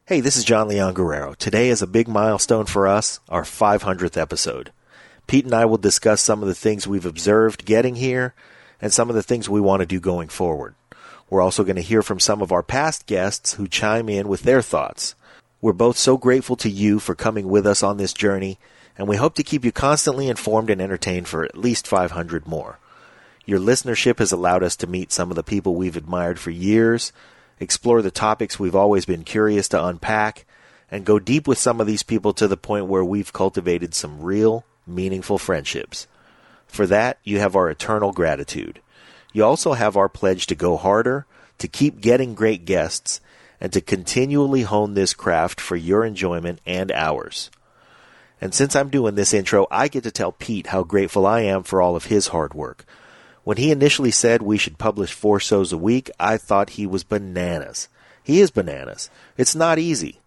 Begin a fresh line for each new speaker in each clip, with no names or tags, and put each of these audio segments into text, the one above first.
Hey, this is John Leon Guerrero. Today is a big milestone for us, our 500th episode. Pete and I will discuss some of the things we've observed getting here and some of the things we want to do going forward. We're also going to hear from some of our past guests who chime in with their thoughts. We're both so grateful to you for coming with us on this journey, and we hope to keep you constantly informed and entertained for at least 500 more. Your listenership has allowed us to meet some of the people we've admired for years, explore the topics we've always been curious to unpack, and go deep with some of these people to the point where we've cultivated some real, meaningful friendships. For that, you have our eternal gratitude. You also have our pledge to go harder, to keep getting great guests, and to continually hone this craft for your enjoyment and ours. And since I'm doing this intro, I get to tell Pete how grateful I am for all of his hard work. When he initially said we should publish 4 shows a week, I thought he was bananas. He is bananas. It's not easy.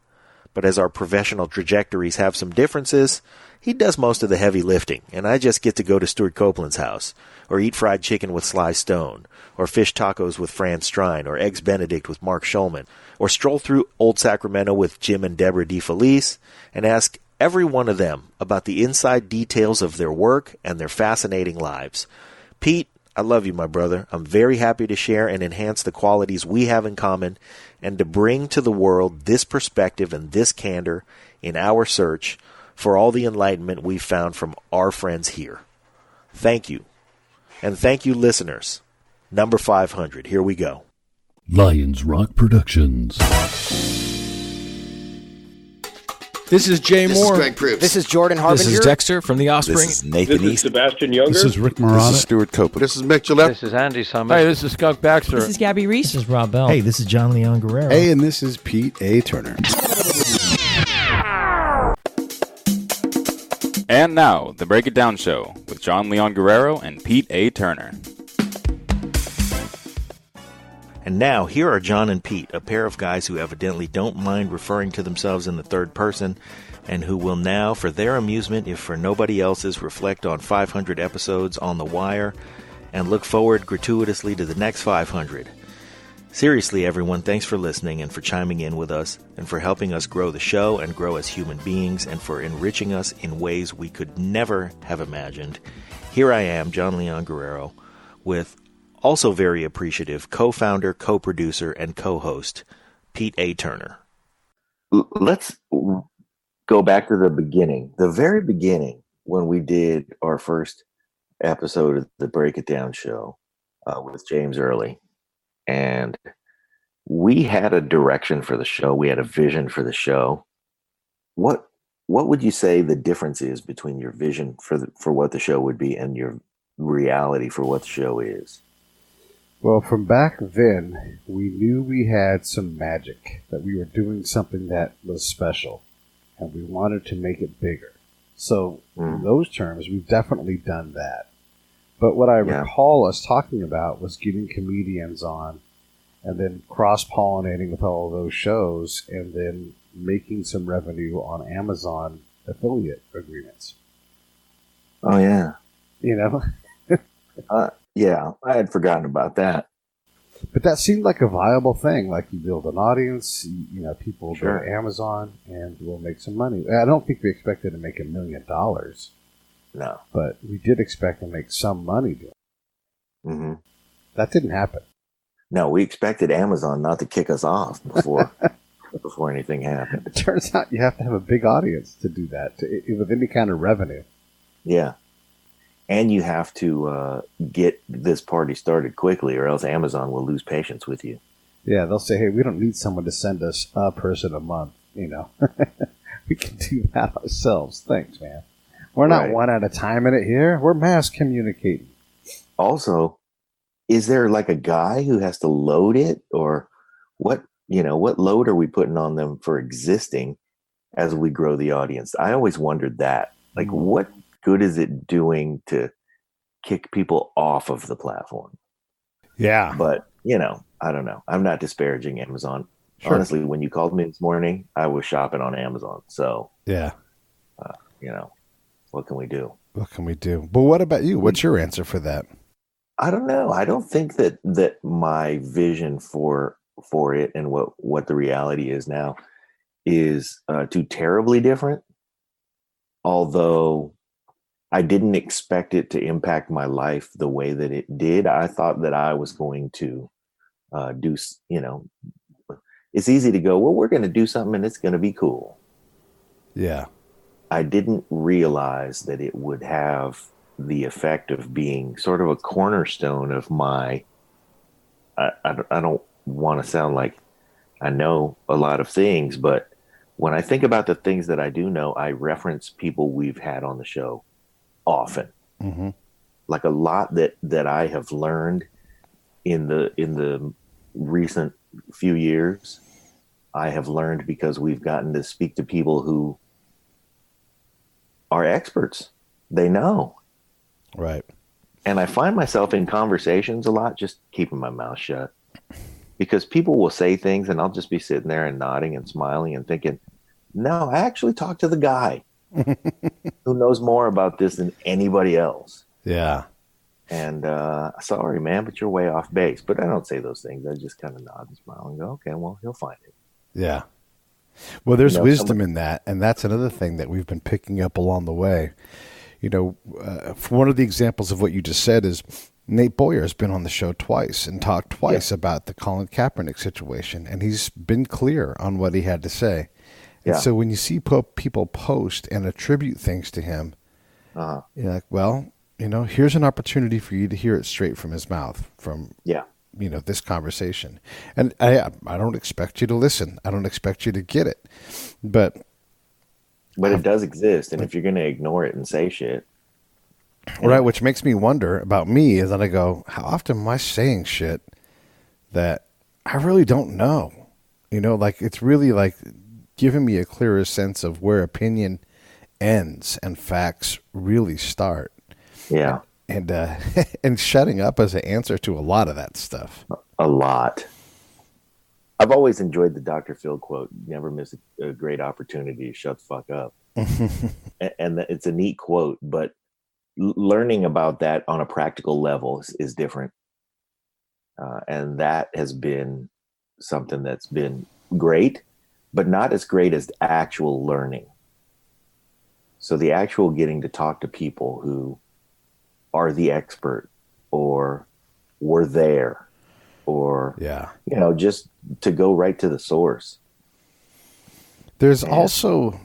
But as our professional trajectories have some differences, he does most of the heavy lifting, and I just get to go to Stuart Copeland's house, or eat fried chicken with Sly Stone, or fish tacos with Fran Strine, or Eggs Benedict with Mark Schulman, or stroll through Old Sacramento with Jim and Deborah DeFelice, and ask every one of them about the inside details of their work and their fascinating lives. Pete, I love you, my brother. I'm very happy to share and enhance the qualities we have in common and to bring to the world this perspective and this candor in our search for all the enlightenment we've found from our friends here. Thank you. And thank you, listeners. Number 500. Here we go.
Lions Rock Productions.
This is Jay
This
Moore.
is Greg Proops.
This is Jordan Harbinger.
This is Dexter from The Offspring.
This is Nathan
This is
East.
Sebastian Younger.
This is Rick
This
Marotta.
is Stuart Copeland.
This is Mick Gillette.
This is Andy Summers.
Hey, this is Skunk Baxter.
This is Gabby Reese.
This is Rob Bell.
Hey, this is John Leon Guerrero.
Hey, and this is Pete A. Turner.
And now, the Break It Down Show with John Leon Guerrero and Pete A. Turner.
And now, here are John and Pete, a pair of guys who evidently don't mind referring to themselves in the third person, and who will now, for their amusement, if for nobody else's, reflect on 500 episodes on The Wire, and look forward gratuitously to the next 500. Seriously, everyone, thanks for listening and for chiming in with us, and for helping us grow the show and grow as human beings, and for enriching us in ways we could never have imagined. Here I am, John Leon Guerrero, with also very appreciative co-founder, co-producer, and co-host, Pete A. Turner.
Let's go back to the beginning, the very beginning, when we did our first episode of the Break It Down show with James Early. And we had a direction for the show. We had a vision for the show. What would you say the difference is between your vision for what the show would be and your reality for what the show is?
Well, from back then, we knew we had some magic, that we were doing something that was special, and we wanted to make it bigger. So, in those terms, we've definitely done that. But what I recall us talking about was getting comedians on, and then cross-pollinating with all of those shows, and then making some revenue on Amazon affiliate agreements.
Oh, yeah.
You know?
Yeah, I had forgotten about that.
But that seemed like a viable thing. Like, you build an audience, people will go to Amazon and we'll make some money. I don't think we expected to make $1 million.
No.
But we did expect to make some money doing it.
Mm-hmm.
That didn't happen.
No, we expected Amazon not to kick us off before anything happened.
It turns out you have to have a big audience to do that, with any kind of revenue.
Yeah. And you have to get this party started quickly, or else Amazon will lose patience with you.
Yeah, they'll say, hey, we don't need someone to send us a person a month, We can do that ourselves. Thanks, man. We're not one at a time in it here. We're mass communicating.
Also, is there like a guy who has to load it, or what load are we putting on them for existing as we grow the audience? I always wondered that. Like, what good is it doing to kick people off of the platform?
Yeah.
But, I don't know. I'm not disparaging Amazon.
Sure.
Honestly, when you called me this morning, I was shopping on Amazon. So,
yeah.
What can we do?
What can we do? But what about you? What's your answer for that?
I don't know. I don't think that my vision for it and what the reality is now is too terribly different. Although I didn't expect it to impact my life the way that it did. I thought that I was going to do, it's easy to go, well, we're going to do something and it's going to be cool.
Yeah.
I didn't realize that it would have the effect of being sort of a cornerstone of my, I don't want to sound like I know a lot of things, but when I think about the things that I do know, I reference people we've had on the show often.
Mm-hmm.
Like a lot that I have learned in the recent few years, I have learned because we've gotten to speak to people who are experts. They know.
Right.
And I find myself in conversations a lot just keeping my mouth shut. Because people will say things and I'll just be sitting there and nodding and smiling and thinking, no, I actually talked to the guy who knows more about this than anybody else.
Yeah.
And sorry, man, but you're way off base. But I don't say those things. I just kind of nod and smile and go, okay, well, he'll find it.
Yeah. Well, there's wisdom in that. And that's another thing that we've been picking up along the way. One of the examples of what you just said is Nate Boyer has been on the show twice and talked twice about the Colin Kaepernick situation. And he's been clear on what he had to say. And so when you see people post and attribute things to him, you're like, well, here's an opportunity for you to hear it straight from his mouth from, this conversation. And I don't expect you to listen. I don't expect you to get it. But
it does exist. And if you're going to ignore it and say shit.
Right. Which makes me wonder about me is that I go, how often am I saying shit that I really don't know? It's really like giving me a clearer sense of where opinion ends and facts really start.
Yeah.
And and shutting up as an answer to a lot of that stuff.
A lot. I've always enjoyed the Dr. Phil quote, never miss a great opportunity to shut the fuck up. And it's a neat quote, but learning about that on a practical level is different. And that has been something that's been great, but not as great as actual learning. So the actual getting to talk to people who are the expert or were there or, just to go right to the source.
There's also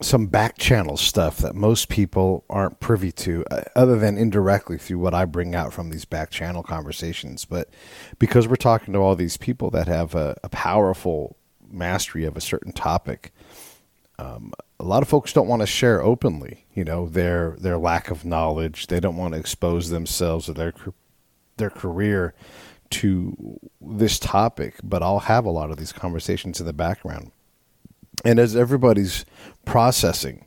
some back channel stuff that most people aren't privy to other than indirectly through what I bring out from these back channel conversations. But because we're talking to all these people that have a powerful mastery of a certain topic, a lot of folks don't want to share openly, their lack of knowledge. They don't want to expose themselves or their career to this topic, but I'll have a lot of these conversations in the background. And as everybody's processing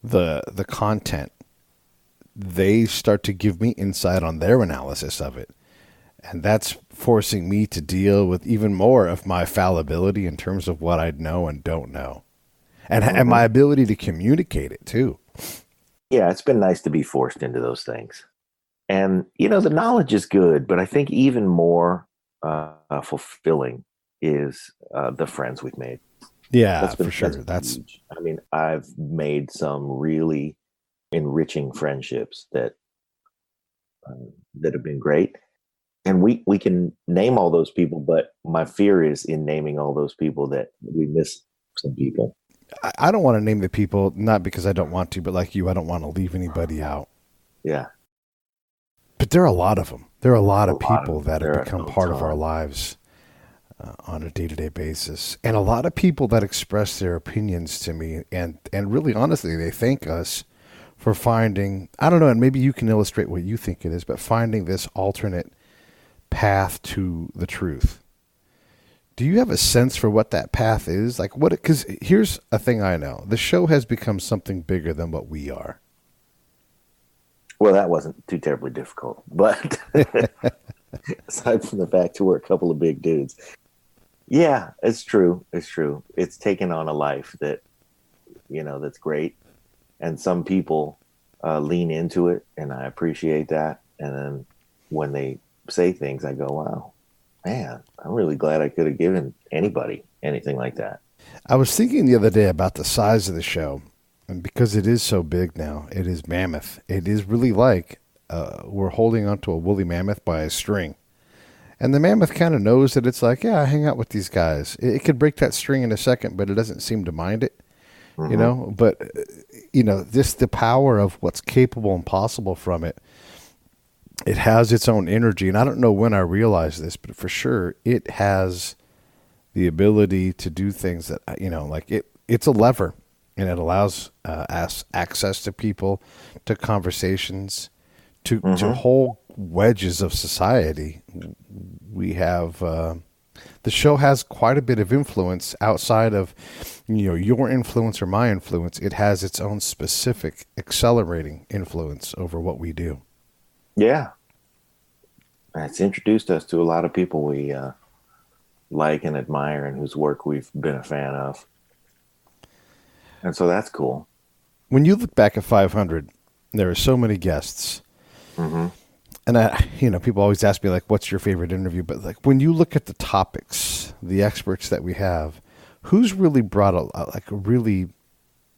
the content, they start to give me insight on their analysis of it. And that's forcing me to deal with even more of my fallibility in terms of what I know and don't know. And my ability to communicate it too.
Yeah, it's been nice to be forced into those things. And, the knowledge is good, but I think even more fulfilling is the friends we've made.
Yeah, for sure. That's
huge. I mean, I've made some really enriching friendships that have been great. And we can name all those people, but my fear is in naming all those people that we miss some people.
I don't want to name the people, not because I don't want to, but like you, I don't want to leave anybody out.
Yeah.
But there are a lot of them. There are a lot of people that have become part of our lives on a day-to-day basis. And a lot of people that express their opinions to me. And really, honestly, they thank us for finding, I don't know, and maybe you can illustrate what you think it is, but finding this alternate path to the truth. Do you have a sense for what that path is? Like what? Because here's a thing I know. The show has become something bigger than what we are.
Well, that wasn't too terribly difficult. But aside from the fact that we're a couple of big dudes. Yeah, it's true. It's true. It's taken on a life that, that's great. And some people lean into it, and I appreciate that. And then when they say things, I go, wow. Man, I'm really glad I could have given anybody anything like that.
I was thinking the other day about the size of the show, and because it is so big now, it is mammoth. It is really like we're holding onto a woolly mammoth by a string. And the mammoth kind of knows that it's like, yeah, I hang out with these guys. It could break that string in a second, but it doesn't seem to mind it, you know? But, just the power of what's capable and possible from it, it has its own energy. And I don't know when I realized this, but for sure it has the ability to do things that, like it's a lever, and it allows us access to people, to conversations, to whole wedges of society. We have the show has quite a bit of influence outside of your influence or my influence. It has its own specific accelerating influence over what we do.
Yeah, it's introduced us to a lot of people we like and admire, and whose work we've been a fan of, and so that's cool.
When you look back at 500, there are so many guests. And people always ask me, like, what's your favorite interview? But like, when you look at the topics, the experts that we have, who's really brought a really,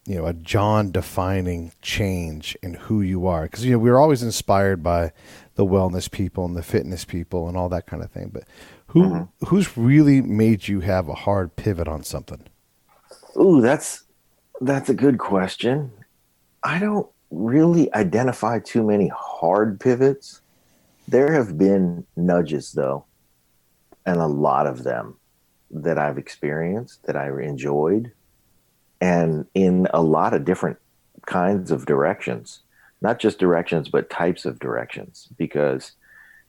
a John defining change in who you are? Because, we're always inspired by the wellness people and the fitness people and all that kind of thing. But who's really made you have a hard pivot on something?
Ooh, that's a good question. I don't really identify too many hard pivots. There have been nudges, though, and a lot of them that I've experienced, that I enjoyed, and in a lot of different kinds of directions. Not just directions, but types of directions. Because,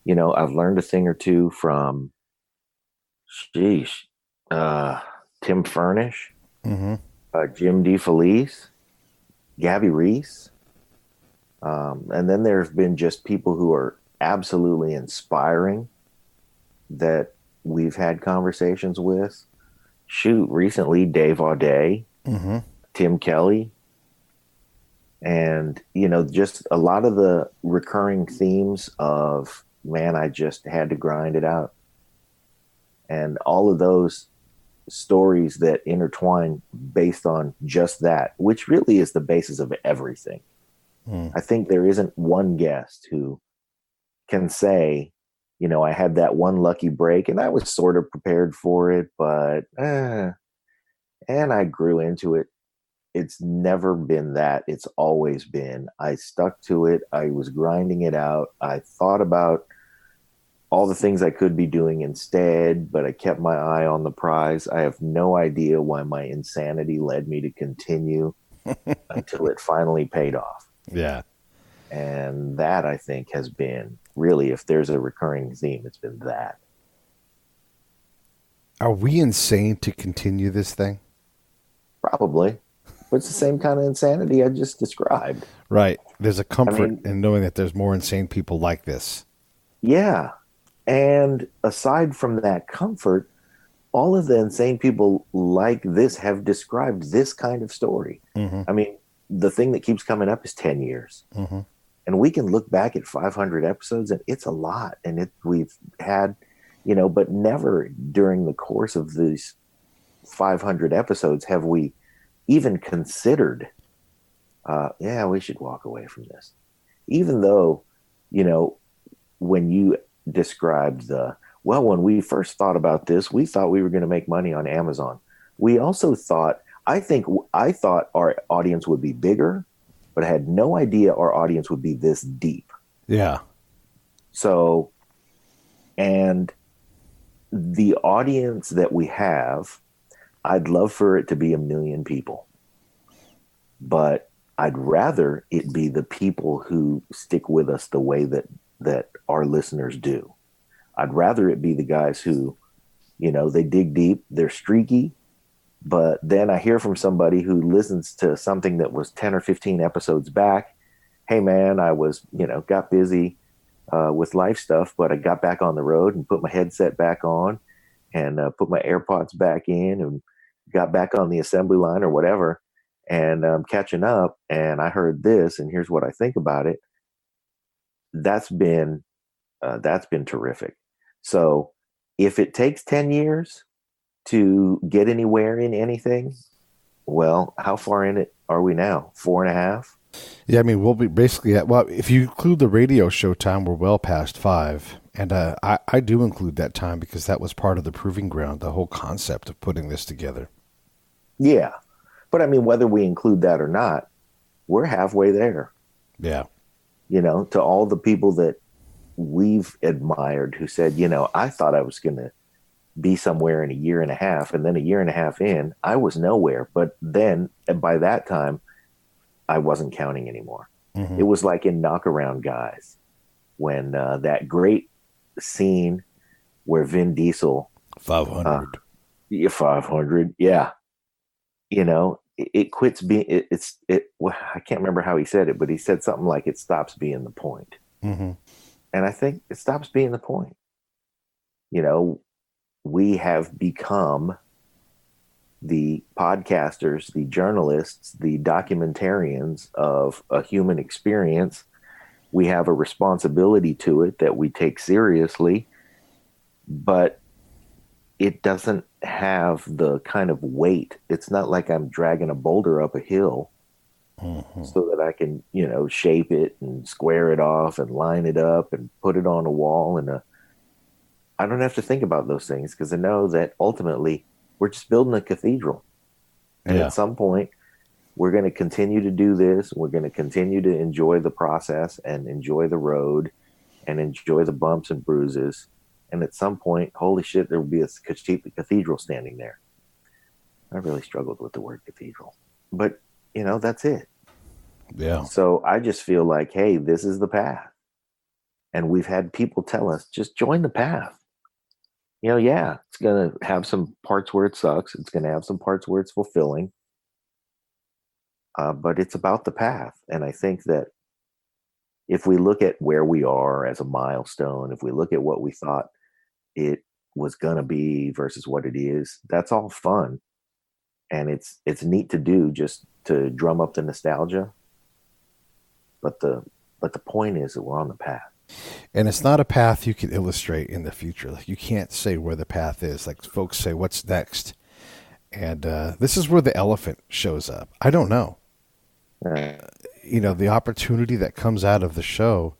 I've learned a thing or two from, Tim Furnish, Jim DeFelice, Gabby Reese. And then there have been just people who are absolutely inspiring that we've had conversations with. Recently, Dave Auday, Tim Kelly, and, just a lot of the recurring themes of, man, I just had to grind it out. And all of those stories that intertwine based on just that, which really is the basis of everything. I think there isn't one guest who can say, I had that one lucky break and I was sort of prepared for it, but, and I grew into it. It's never been that. It's always been, I stuck to it. I was grinding it out. I thought about all the things I could be doing instead, but I kept my eye on the prize. I have no idea why my insanity led me to continue until it finally paid off.
Yeah.
And that, I think, has been really, if there's a recurring theme, it's been that.
Are we insane to continue this thing?
Probably. But it's the same kind of insanity I just described.
Right. There's a comfort in knowing that there's more insane people like this.
Yeah. And aside from that comfort, all of the insane people like this have described this kind of story. I mean, the thing that keeps coming up is 10 years. And we can look back at 500 episodes, and it's a lot. And we've had, but never during the course of these 500 episodes have we even considered, we should walk away from this. Even though, when you described when we first thought about this, we thought we were going to make money on Amazon. We also thought, I thought our audience would be bigger, but I had no idea our audience would be this deep.
Yeah.
So, and the audience that we have, I'd love for it to be 1 million people, but I'd rather it be the people who stick with us the way that our listeners do. I'd rather it be the guys who, they dig deep, they're streaky, but then I hear from somebody who listens to something that was 10 or 15 episodes back. Hey man, I was, got busy with life stuff, but I got back on the road and put my headset back on and put my AirPods back in and got back on the assembly line or whatever. And I'm catching up, and I heard this, and here's what I think about it. That's been terrific. So if it takes 10 years to get anywhere in anything, well, how far in it are we now? 4.5?
Yeah, I mean, we'll be basically at, well, if you include the radio show time, we're well past 5. And I do include that time because that was part of the proving ground, the whole concept of putting this together.
Yeah. But I mean, whether we include that or not, we're halfway there.
Yeah.
You know, to all the people that we've admired who said, you know, I thought I was going to be somewhere in a year and a half. And then a year and a half in, I was nowhere. But then by that time, I wasn't counting anymore.
Mm-hmm.
It was like in Knockaround Guys when that great scene where Vin Diesel
500.
500, yeah, you know, it quits being well, I can't remember how he said it, but he said something like it stops being the point.
Mm-hmm.
And I think it stops being the point. You know, we have become the podcasters, the journalists, the documentarians of a human experience. We have a responsibility to it that we take seriously, but it doesn't have the kind of weight. It's not like I'm dragging a boulder up a hill so that I can, you know, shape it and square it off and line it up and put it on a wall. And I don't have to think about those things because I know that ultimately we're just building a cathedral. And at some point, we're going to continue to do this. We're going to continue to enjoy the process and enjoy the road and enjoy the bumps and bruises. And at some point, holy shit, there will be a cathedral standing there. I really struggled with the word cathedral. But, you know, that's it.
Yeah.
So I just feel like, hey, this is the path. And we've had people tell us, just join the path. You know, yeah, it's going to have some parts where it sucks. It's going to have some parts where it's fulfilling. But it's about the path. And I think that if we look at where we are as a milestone, if we look at what we thought it was going to be versus what it is, that's all fun. And it's neat to do just to drum up the nostalgia. But the point is that we're on the path.
And it's not a path you can illustrate in the future. Like you can't say where the path is. Like folks say, what's next? And this is where the elephant shows up. I don't know. You know, the opportunity that comes out of the show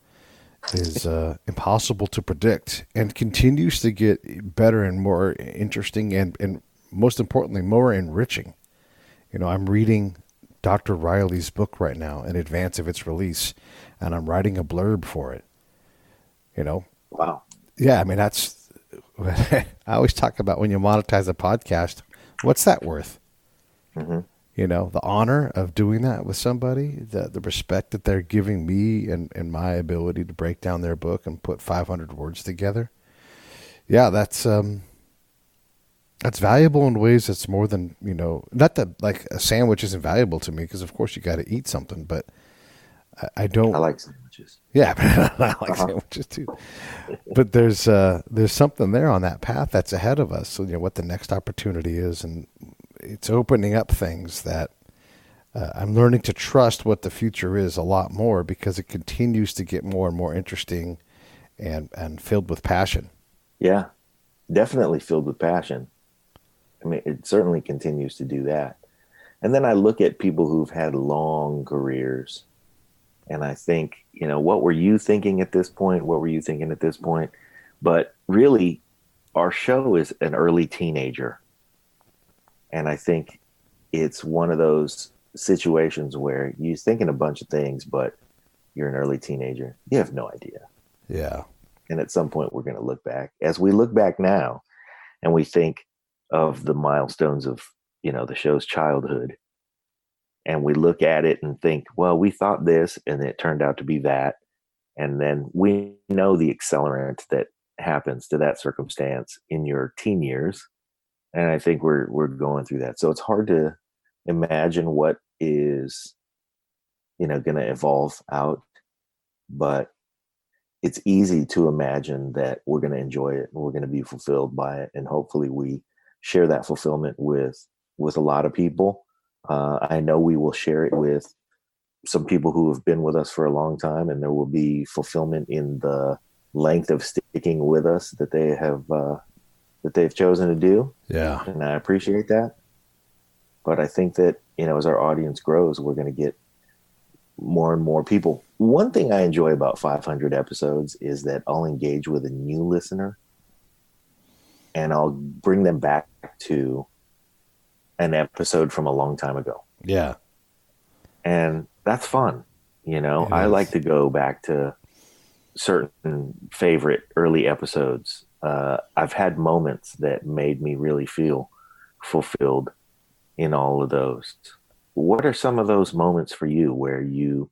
is impossible to predict and continues to get better and more interesting and most importantly, more enriching. You know, I'm reading Dr. Riley's book right now in advance of its release, and I'm writing a blurb for it. You know?
Wow.
Yeah, I mean, that's, I always talk about when you monetize a podcast, what's that worth?
Mm-hmm.
You know, the honor of doing that with somebody, the respect that they're giving me and my ability to break down their book and put 500 words together. Yeah, that's valuable in ways that's more than, you know, not that like a sandwich isn't valuable to me because of course you got to eat something, but I don't.
I like sandwiches.
Yeah, I like sandwiches too. But there's something there on that path that's ahead of us. So, you know, what the next opportunity is, and it's opening up things that I'm learning to trust what the future is a lot more because it continues to get more and more interesting and filled with passion.
Yeah, definitely filled with passion. I mean, it certainly continues to do that. And then I look at people who've had long careers and I think, you know, what were you thinking at this point? What were you thinking at this point? But really, our show is an early teenager. And I think it's one of those situations where you're thinking a bunch of things, but you're an early teenager. You have no idea.
Yeah.
And at some point, we're going to look back. As we look back now and we think of the milestones of, you know, the show's childhood, and we look at it and think, well, we thought this and it turned out to be that. And then we know the accelerant that happens to that circumstance in your teen years. And I think we're going through that. So it's hard to imagine what is, you know, going to evolve out, but it's easy to imagine that we're going to enjoy it and we're going to be fulfilled by it. And hopefully we share that fulfillment with a lot of people. I know we will share it with some people who have been with us for a long time, and there will be fulfillment in the length of sticking with us that they have that they've chosen to do.
Yeah.
And I appreciate that. But I think that, as our audience grows, we're going to get more and more people. One thing I enjoy about 500 episodes is that I'll engage with a new listener and I'll bring them back to an episode from a long time ago.
Yeah.
And that's fun. I like to go back to certain favorite early episodes. I've had moments that made me really feel fulfilled in all of those. What are some of those moments for you where you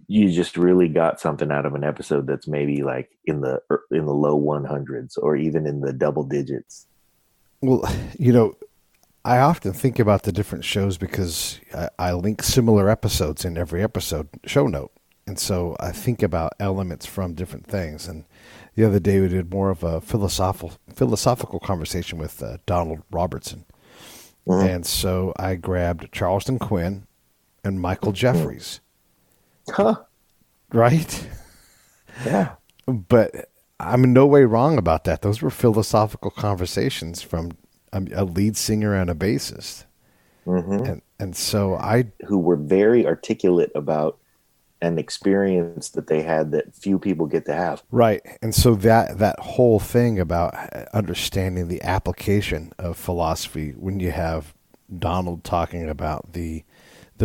just really got something out of an episode that's maybe like in the low 100s or even in the double digits?
Well, I often think about the different shows because I link similar episodes in every episode show note. And so I think about elements from different things. And the other day we did more of a philosophical conversation with Donald Robertson. Mm-hmm. And so I grabbed Charleston Quinn and Michael Jeffries.
Huh.
Right?
Yeah.
But I'm in no way wrong about that. Those were philosophical conversations from a lead singer and a bassist.
Mm-hmm.
And so
who were very articulate about an experience that they had that few people get to have.
Right. And so that whole thing about understanding the application of philosophy, when you have Donald talking about the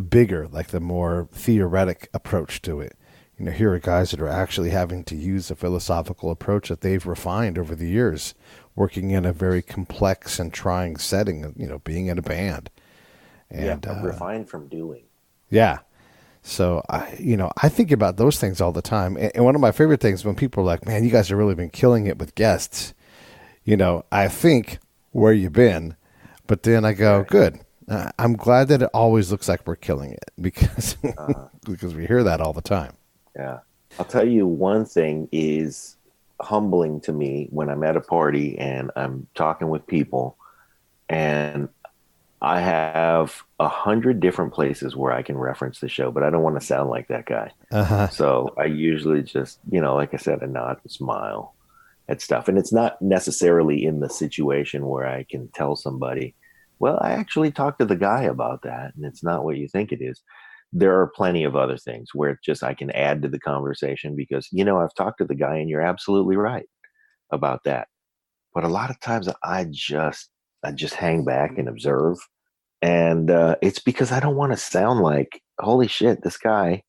bigger, like the more theoretic approach to it. Here are guys that are actually having to use a philosophical approach that they've refined over the years, working in a very complex and trying setting, being in a band. And
refined from doing.
Yeah. So I think about those things all the time. And one of my favorite things when people are like, man, you guys have really been killing it with guests. I think, where you been? But then I go, good. I'm glad that it always looks like we're killing it because we hear that all the time.
Yeah. I'll tell you one thing is humbling to me when I'm at a party and I'm talking with people and I have 100 different places where I can reference the show, but I don't want to sound like that guy.
Uh-huh.
So I usually just, like I said, a nod and smile at stuff. And it's not necessarily in the situation where I can tell somebody, well, I actually talked to the guy about that. And it's not what you think it is. There are plenty of other things where it's just I can add to the conversation because, I've talked to the guy and you're absolutely right about that. But a lot of times I just hang back and observe. And it's because I don't want to sound like, holy shit, this guy,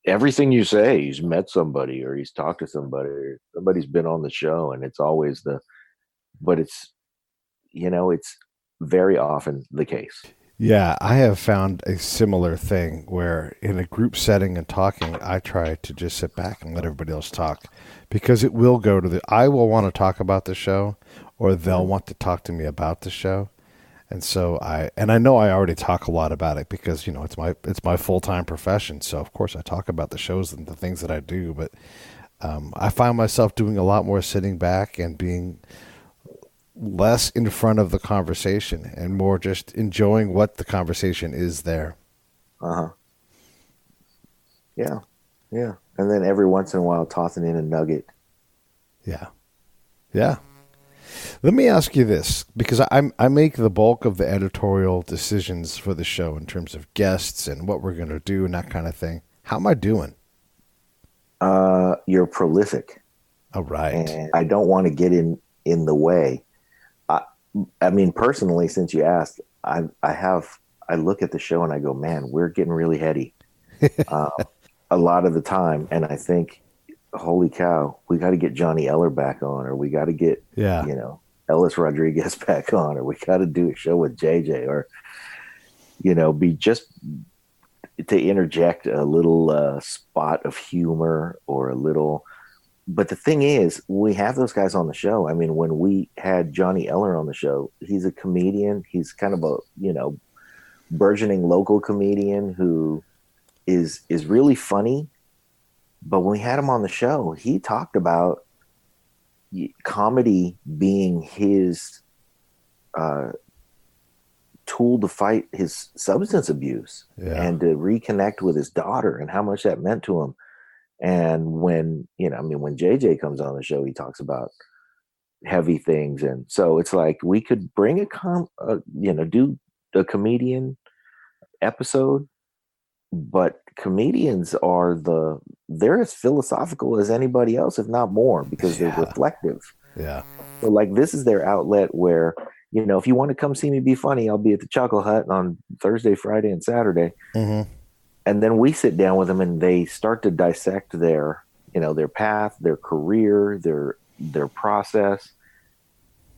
everything you say, he's met somebody or he's talked to somebody or somebody's been on the show. And it's always but it's very often the case.
Yeah, I have found a similar thing where in a group setting and talking, I try to just sit back and let everybody else talk because it will go to I will want to talk about the show or they'll want to talk to me about the show. And so I know I already talk a lot about it because, it's my full-time profession. So of course I talk about the shows and the things that I do, but I find myself doing a lot more sitting back and being less in front of the conversation and more just enjoying what the conversation is there.
Uh-huh. Yeah. Yeah. And then every once in a while tossing in a nugget.
Yeah. Yeah. Let me ask you this, because I make the bulk of the editorial decisions for the show in terms of guests and what we're going to do and that kind of thing. How am I doing?
You're prolific.
All right.
And I don't want to get in the way. I mean, personally, since you asked, I look at the show and I go, man, we're getting really heady a lot of the time. And I think, holy cow, we got to get Johnny Eller back on, or we got to get, Ellis Rodriguez back on, or we got to do a show with JJ, or, be just to interject a little spot of humor or a little. But the thing is, we have those guys on the show. I mean, when we had Johnny Eller on the show, he's a comedian. He's kind of a, burgeoning local comedian who is really funny. But when we had him on the show, he talked about comedy being his tool to fight his substance abuse and to reconnect with his daughter and how much that meant to him. And when, when JJ comes on the show, he talks about, heavy things. And so it's like we could bring do a comedian episode, but comedians they're as philosophical as anybody else, if not more, because they're reflective.
Yeah.
So like this is their outlet where, if you want to come see me be funny, I'll be at the Chuckle Hut on Thursday, Friday, and Saturday.
Mm-hmm.
And then we sit down with them and they start to dissect their path, their career, their process.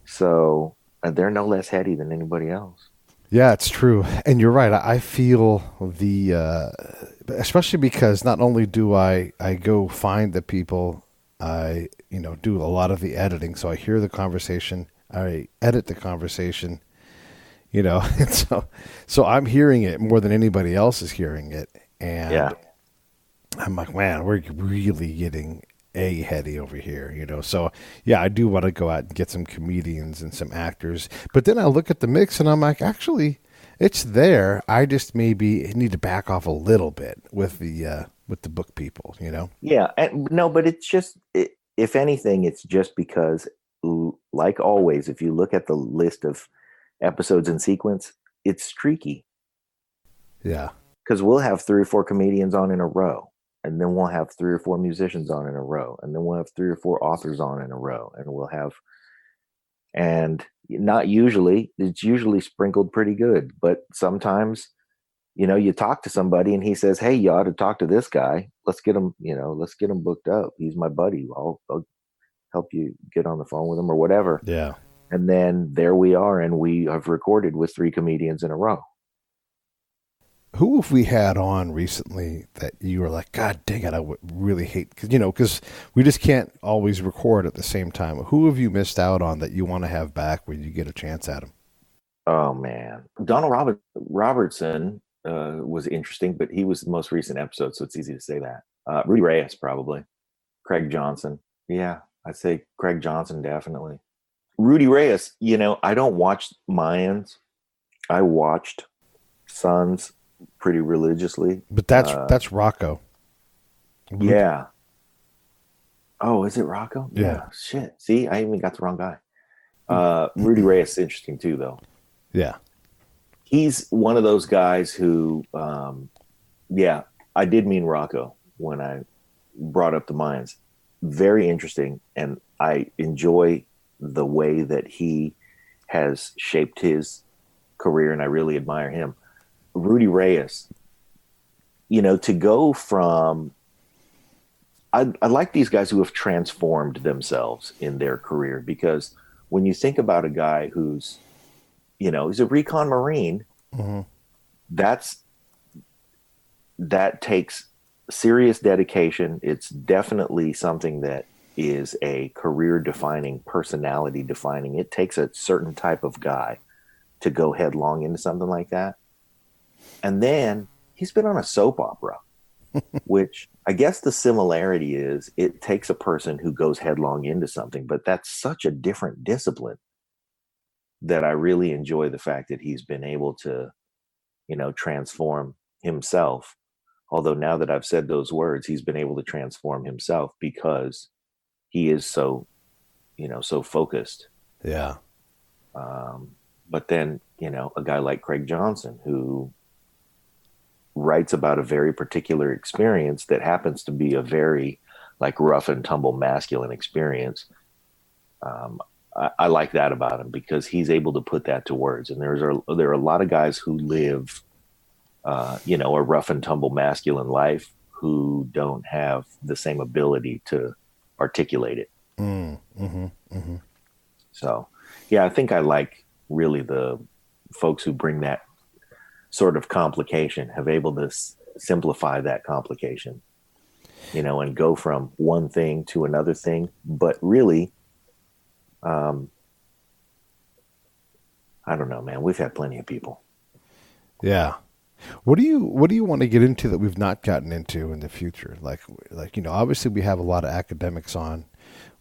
So they're no less heady than anybody else.
Yeah, it's true. And you're right. I feel especially because not only do I go find the people, I, do a lot of the editing. So I hear the conversation, I edit the conversation, and so I'm hearing it more than anybody else is hearing it. And I'm like, man, we're really getting heady over here, So yeah, I do want to go out and get some comedians and some actors. But then I look at the mix and I'm like, actually, it's there. I just maybe need to back off a little bit with the book people,
Yeah, but it's just if anything, it's just because, like always, if you look at the list of episodes in sequence, it's streaky.
Yeah,
because we'll have 3 or 4 comedians on in a row. And then we'll have 3 or 4 musicians on in a row. And then we'll have 3 or 4 authors on in a row. And not usually, it's usually sprinkled pretty good. But sometimes, you talk to somebody and he says, hey, you ought to talk to this guy. Let's get him, booked up. He's my buddy. I'll help you get on the phone with him or whatever.
Yeah.
And then there we are. And we have recorded with 3 comedians in a row.
Who have we had on recently that you were like, God dang it, I would really hate, because we just can't always record at the same time. Who have you missed out on that you want to have back when you get a chance at him?
Oh, man. Donald Robertson was interesting, but he was the most recent episode, so it's easy to say that. Rudy Reyes, probably. Craig Johnson. Yeah, I'd say Craig Johnson, definitely. Rudy Reyes, I don't watch Mayans. I watched Sons pretty religiously,
but that's Rocco.
Yeah. Oh, is it Rocco?
Yeah.
Shit. See, I even got the wrong guy. Rudy Reyes is interesting too, though.
Yeah.
He's one of those guys who, I did mean Rocco when I brought up the Mayans. Very interesting, and I enjoy the way that he has shaped his career, and I really admire him. Rudy Reyes, to go from, I like these guys who have transformed themselves in their career, because when you think about a guy who's, he's a recon Marine,
mm-hmm.
that takes serious dedication. It's definitely something that is a career defining, personality defining. It takes a certain type of guy to go headlong into something like that. And then he's been on a soap opera, which I guess the similarity is it takes a person who goes headlong into something, but that's such a different discipline that I really enjoy the fact that he's been able to, transform himself. Although now that I've said those words, he's been able to transform himself because he is so, so focused.
Yeah.
But then, a guy like Craig Johnson, who writes about a very particular experience that happens to be a very rough and tumble masculine experience. I like that about him because he's able to put that to words. And there are a lot of guys who live, a rough and tumble masculine life who don't have the same ability to articulate it.
Mm-hmm, mm-hmm.
So, yeah, I think I like really the folks who bring that sort of complication, have able to simplify that complication, and go from one thing to another thing. But really, I don't know, man, we've had plenty of people.
Yeah. What do you want to get into that we've not gotten into in the future? Like, obviously we have a lot of academics on,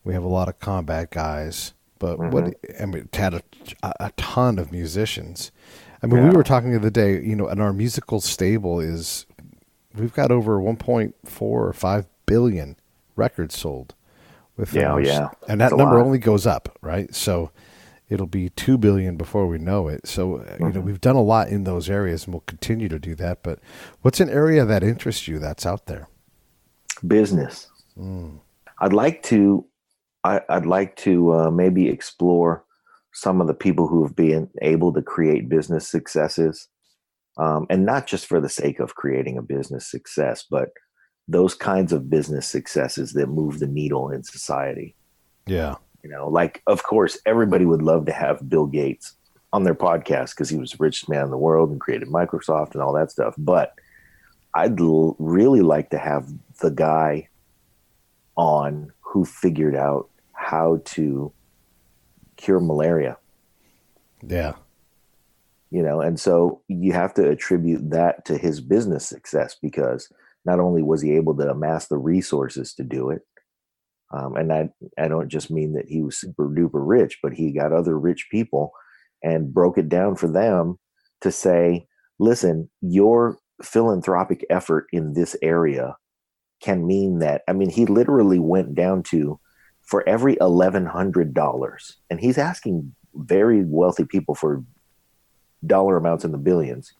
we have a lot of combat guys, but it's had a ton of musicians. I mean, we were talking the other day, and our musical stable we've got over 1.4 or 5 billion records sold.
Yeah.
And that
It's a
number
lot.
only goes up, right? So it'll be 2 billion before we know it. So, we've done a lot in those areas and we'll continue to do that. But what's an area that interests you that's out there?
Business. I'd like to maybe explore some of the people who have been able to create business successes, and not just for the sake of creating a business success, but those kinds of business successes that move the needle in society.
Yeah.
Like, of course, everybody would love to have Bill Gates on their podcast because he was the richest man in the world and created Microsoft and all that stuff. But I'd really like to have the guy on who figured out how to cure malaria.
Yeah.
And so you have to attribute that to his business success, because not only was he able to amass the resources to do it, and I don't just mean that he was super duper rich, but he got other rich people and broke it down for them to say, listen, your philanthropic effort in this area can mean that. I mean, he literally went down to, for every $1,100, and he's asking very wealthy people for dollar amounts in the billions,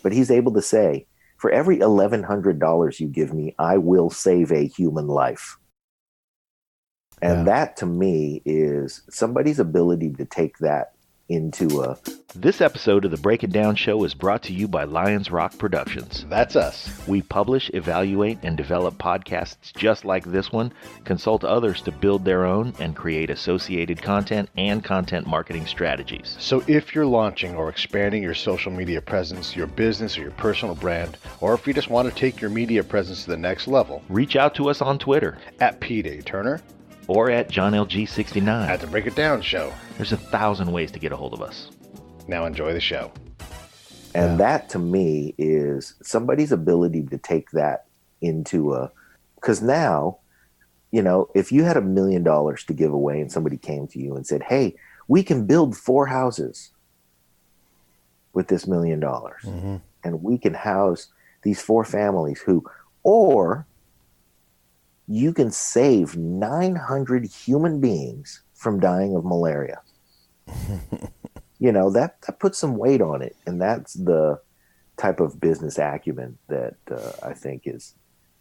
but he's able to say, for every $1,100 you give me, I will save a human life. And that, to me, is somebody's ability to take that into a...
This episode of the Break It Down Show is brought to you by Lions Rock Productions.
That's us.
We publish, evaluate, and develop podcasts just like this one, consult others to build their own, and create associated content and content marketing strategies.
So if you're launching or expanding your social media presence, your business or your personal brand, or if you just want to take your media presence to the next level,
reach out to us on Twitter
at Pete A. Turner
or at JohnLG69
at the Break It Down Show.
There's 1,000 ways to get a hold of us.
Now enjoy the show.
And that, to me, is somebody's ability to take that into a... Because now, if you had $1 million to give away and somebody came to you and said, hey, we can build 4 houses with this $1 million, and we can house these 4 families or you can save 900 human beings from dying of malaria. That puts some weight on it. And that's the type of business acumen that I think is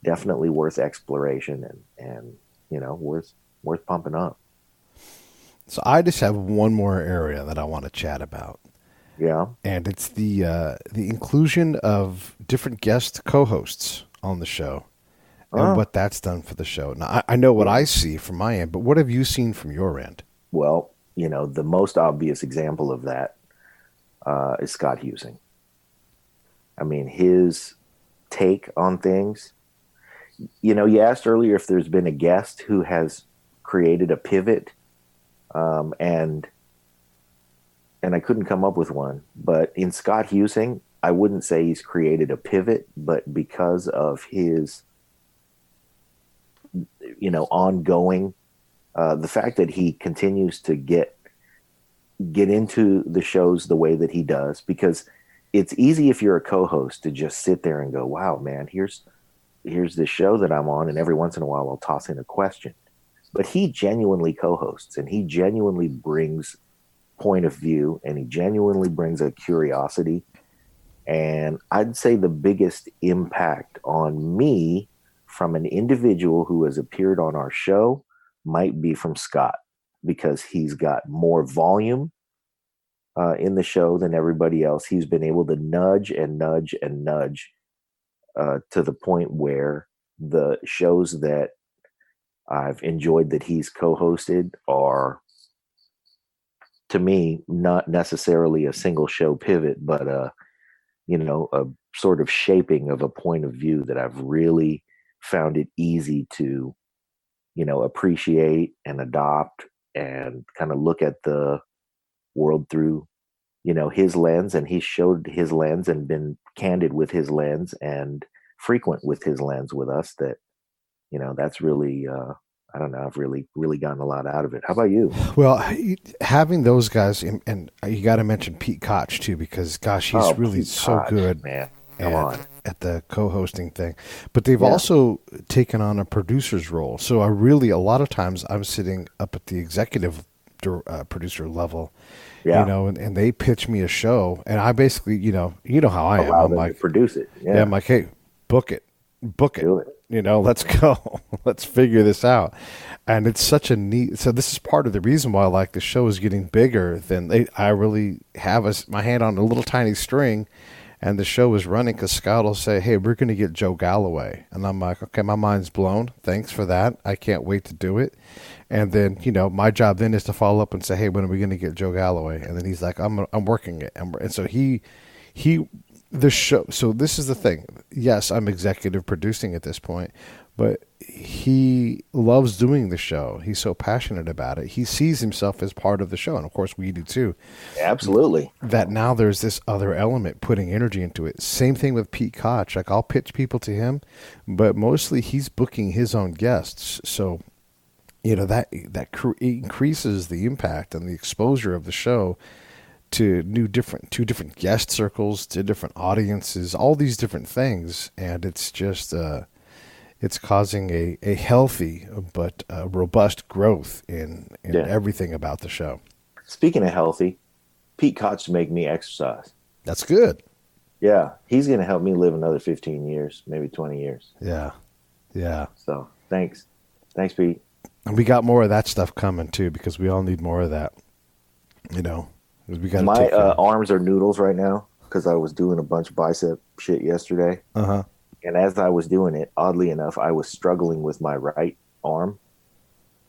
definitely worth exploration and worth pumping up.
So I just have one more area that I want to chat about.
Yeah.
And it's the inclusion of different guest co-hosts on the show and what that's done for the show. Now, I know what I see from my end, but what have you seen from your end?
Well, the most obvious example of that is Scott Husing. I mean, his take on things. You asked earlier if there's been a guest who has created a pivot, and I couldn't come up with one. But in Scott Husing, I wouldn't say he's created a pivot, but because of his, ongoing, the fact that he continues to get into the shows the way that he does, because it's easy if you're a co-host to just sit there and go, wow, man, here's this show that I'm on, and every once in a while I'll toss in a question. But he genuinely co-hosts, and he genuinely brings point of view, and he genuinely brings a curiosity. And I'd say the biggest impact on me from an individual who has appeared on our show might be from Scott, because he's got more volume in the show than everybody else. He's been able to nudge and nudge and nudge to the point where the shows that I've enjoyed that he's co-hosted are, to me, not necessarily a single show pivot, but a sort of shaping of a point of view that I've really found it easy to, appreciate and adopt and kind of look at the world through, his lens. And he's showed his lens and been candid with his lens and frequent with his lens with us that, that's really, I don't know, I've really, really gotten a lot out of it. How about you?
Well, having those guys, and you got to mention Pete Koch too, because gosh, he's really
Pete
so
Koch,
good,
man. Come on.
at the co-hosting thing. But they've
Yeah.
also taken on a producer's role. So I really, a lot of times I'm sitting up at the executive producer level,
Yeah.
and they pitch me a show, and I basically, how I am.
Allow
I'm
them
like,
to produce it.
yeah, I'm like, hey, book it.
Do it.
Let's go. Let's figure this out. And it's such a neat. So this is part of the reason why I like the show is getting bigger than I really have my hand on a little tiny string, and the show is running because Scott will say, "Hey, we're going to get Joe Galloway," and I'm like, "Okay, my mind's blown. Thanks for that. I can't wait to do it." And then my job then is to follow up and say, "Hey, when are we going to get Joe Galloway?" And then he's like, "I'm working it," and so he. The show. So this is the thing. Yes, I'm executive producing at this point, but he loves doing the show. He's so passionate about it. He sees himself as part of the show, and of course we do too.
Absolutely.
That now there's this other element putting energy into it. Same thing with Pete Koch. Like I'll pitch people to him, but mostly he's booking his own guests. So that increases the impact and the exposure of the show to different guest circles, to different audiences, all these different things. And it's just, it's causing a healthy but robust growth in everything about the show.
Speaking of healthy, Pete Koch make me exercise.
That's good.
Yeah. He's going to help me live another 15 years, maybe 20 years.
Yeah. Yeah.
So thanks. Thanks, Pete.
And we got more of that stuff coming too, because we all need more of that, We got
my arms are noodles right now because I was doing a bunch of bicep shit yesterday.
Uh-huh.
And as I was doing it, oddly enough, I was struggling with my right arm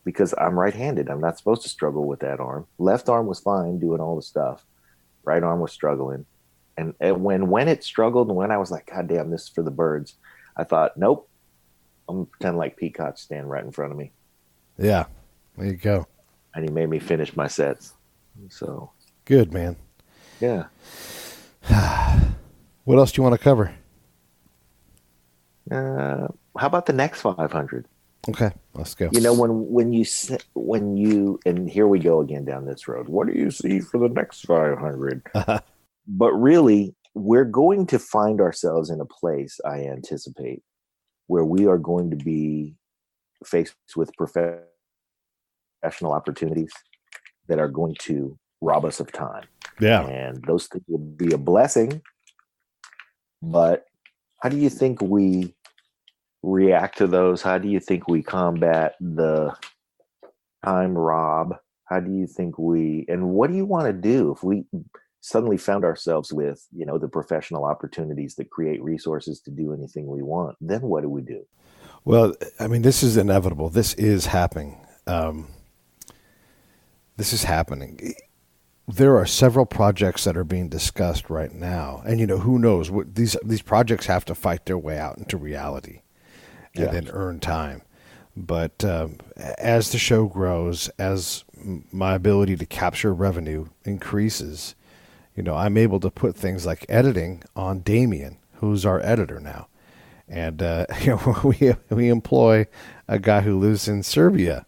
because I'm right-handed. I'm not supposed to struggle with that arm. Left arm was fine doing all the stuff. Right arm was struggling. And when it struggled and when I was like, God damn, this is for the birds, I thought, nope, I'm going to pretend like Pete Koch standing right in front of me.
Yeah. There you go.
And he made me finish my sets. So...
Good, man.
Yeah.
What else do you want to cover?
How about the next 500?
Okay, let's go.
When you and here we go again down this road. What do you see for the next 500? But really, we're going to find ourselves in a place, I anticipate, where we are going to be faced with professional opportunities that are going to rob us of time.
Yeah.
And those things will be a blessing. But how do you think we react to those? How do you think we combat the time rob? How do you think and what do you want to do if we suddenly found ourselves with, the professional opportunities that create resources to do anything we want? Then what do we do?
Well, I mean, this is inevitable. This is happening. There are several projects that are being discussed right now, and who knows what these projects have to fight their way out into reality, and then earn time. But as the show grows, as my ability to capture revenue increases, I'm able to put things like editing on Damien, who's our editor now, and we employ a guy who lives in Serbia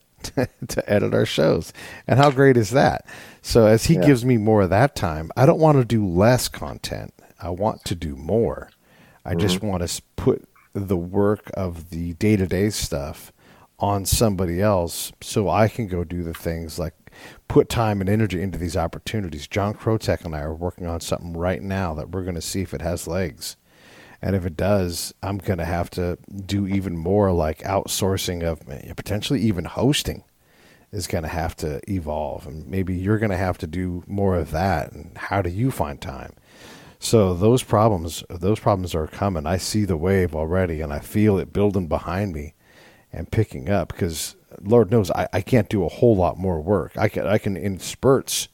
to edit our shows. And how great is that? So as he gives me more of that time, I don't want to do less content. I want to do more. I just want to put the work of the day-to-day stuff on somebody else so I can go do the things like put time and energy into these opportunities. John Krotek and I are working on something right now that we're going to see if it has legs. And if it does, I'm going to have to do even more, like outsourcing of potentially even hosting is going to have to evolve. And maybe you're going to have to do more of that. And how do you find time? So those problems are coming. I see the wave already, and I feel it building behind me and picking up because Lord knows I can't do a whole lot more work. I can in spurts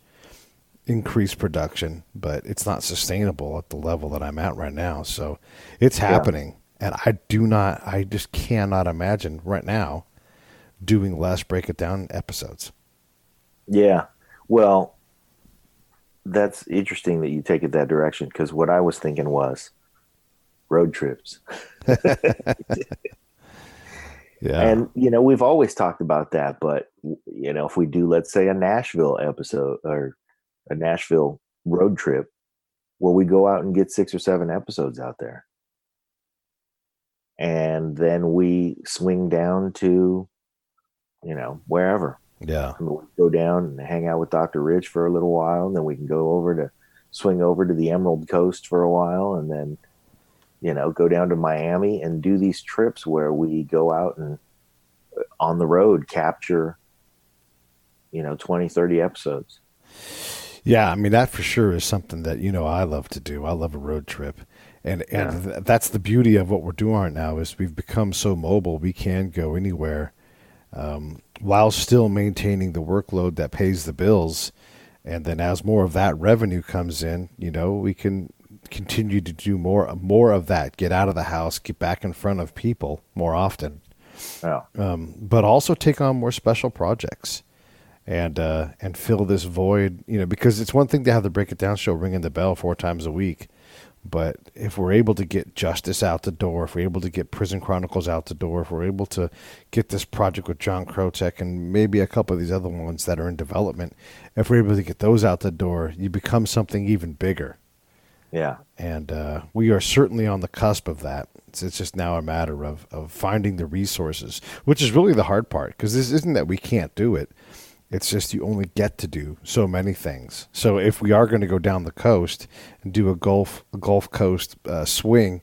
increase production, but it's not sustainable at the level that I'm at right now. So it's happening. And I just cannot imagine right now doing less Break It Down episodes.
Yeah. Well, that's interesting that you take it that direction because what I was thinking was road trips.
Yeah.
And, we've always talked about that, but, if we do, let's say a Nashville episode or a Nashville road trip, Well, we go out and get 6 or 7 episodes out there. And then we swing down to, wherever.
Yeah.
And we go down and hang out with Dr. Rich for a little while. And then we can swing over to the Emerald Coast for a while. And then, go down to Miami and do these trips where we go out and on the road capture, 20, 30 episodes.
Yeah, I mean, that for sure is something that, I love to do. I love a road trip. And that's the beauty of what we're doing right now is we've become so mobile. We can go anywhere while still maintaining the workload that pays the bills. And then as more of that revenue comes in, we can continue to do more of that, get out of the house, get back in front of people more often.
Yeah.
But also take on more special projects. And fill this void, because it's one thing to have the Break It Down show ringing the bell 4 times a week, but if we're able to get Justice out the door, if we're able to get Prison Chronicles out the door, if we're able to get this project with John Krotek and maybe a couple of these other ones that are in development, if we're able to get those out the door, you become something even bigger.
Yeah.
And we are certainly on the cusp of that. It's just now a matter of finding the resources, which is really the hard part, because this isn't that we can't do it. It's just you only get to do so many things. So if we are going to go down the coast and do a Gulf Coast swing,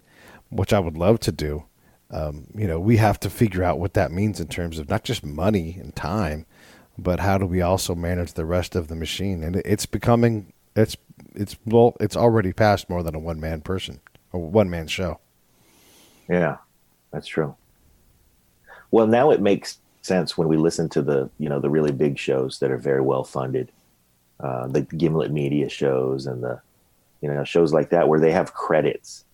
which I would love to do, we have to figure out what that means in terms of not just money and time, but how do we also manage the rest of the machine? And it's already past more than a one-man person or one-man show.
Yeah, that's true. Well, now it makes sense when we listen to the the really big shows that are very well funded, the Gimlet Media shows and the shows like that where they have credits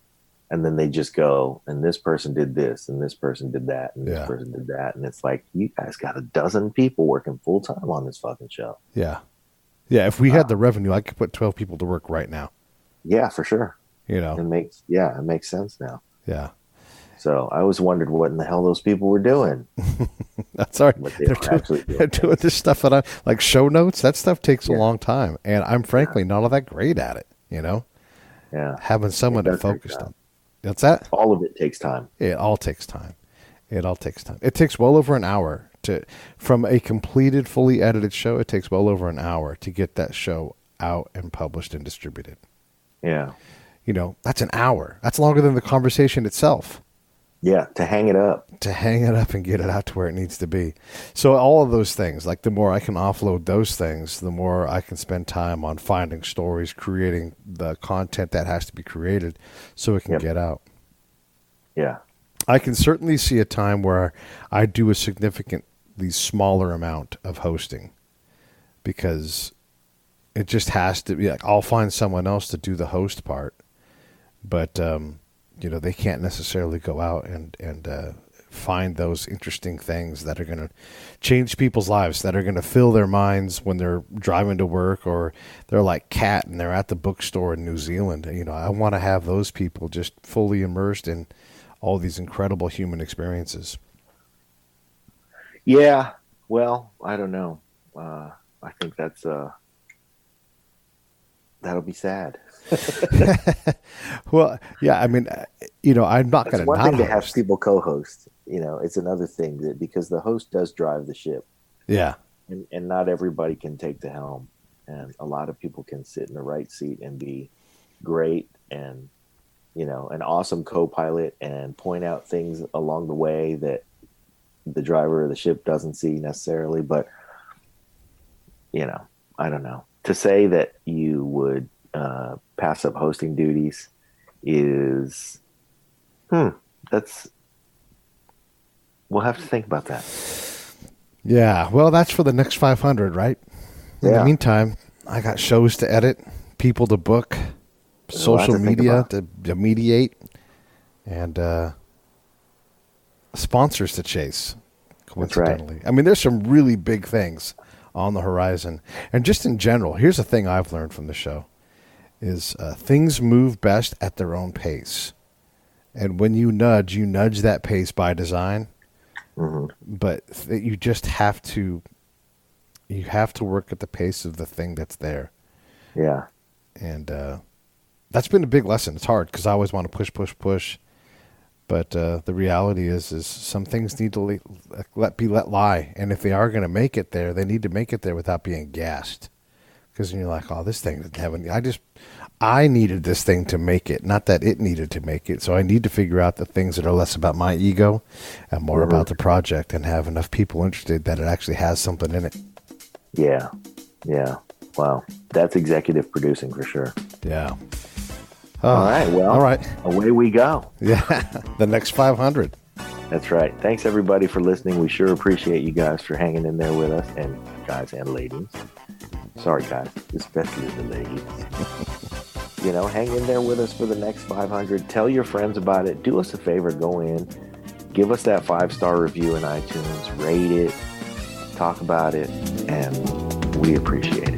and then they just go and this person did this and this person did that and this person did that, and it's like, you guys got a dozen people working full time on this fucking show.
Yeah if we had the revenue, I could put 12 people to work right now.
Yeah, for sure.
It
makes sense now.
Yeah.
So I always wondered what in the hell those people were doing.
That's all right. They're doing this stuff that like show notes. That stuff takes a long time. And I'm frankly not all that great at it,
Yeah.
Having someone to focus on. What's that?
All of it takes time.
It all takes time. It takes well over an hour from a completed, fully edited show. It takes well over an hour to get that show out and published and distributed.
Yeah.
That's an hour. That's longer than the conversation itself.
Yeah, to hang it up.
And get it out to where it needs to be. So all of those things, like the more I can offload those things, the more I can spend time on finding stories, creating the content that has to be created so it can get out.
Yeah.
I can certainly see a time where I do a significantly smaller amount of hosting because it just has to be like, I'll find someone else to do the host part, but, they can't necessarily go out and find those interesting things that are going to change people's lives, that are going to fill their minds when they're driving to work or they're like Kat and they're at the bookstore in New Zealand. I want to have those people just fully immersed in all these incredible human experiences.
Yeah. Well, I don't know. I think that'll be sad.
Well, yeah, I mean, I'm not going to
one
not
thing to
host.
have people co-host. It's another thing that because the host does drive the ship.
Yeah,
and not everybody can take the helm, and a lot of people can sit in the right seat and be great and an awesome co-pilot and point out things along the way that the driver of the ship doesn't see necessarily. But I don't know, to say that you would pass up hosting duties is that's, we'll have to think about that.
Yeah, well, that's for the next 500, right? In the meantime, I got shows to edit, people to book, social media to mediate, and sponsors to chase, coincidentally. Right. I mean, there's some really big things on the horizon. And just in general, here's a thing I've learned from the show, is things move best at their own pace. And when you nudge that pace by design. Mm-hmm. But you just have to work at the pace of the thing that's there.
Yeah.
And That's been a big lesson. It's hard because I always want to push. But the reality is some things need to let lie. And if they are going to make it there, they need to make it there without being gassed. Because you're like, oh, this thing doesn't have any. I needed this thing to make it, not that it needed to make it. So I need to figure out the things that are less about my ego and more about the project, and have enough people interested that it actually has something in it.
Yeah. Wow. That's executive producing for sure.
Yeah.
All right. Well,
all right.
Away we go.
Yeah. The next 500.
That's right. Thanks everybody for listening. We sure appreciate you guys for hanging in there with us, and guys and ladies. Sorry, guys, especially the ladies. Hang in there with us for the next 500. Tell your friends about it. Do us a favor. Go in. Give us that 5-star review in iTunes. Rate it. Talk about it. And we appreciate it.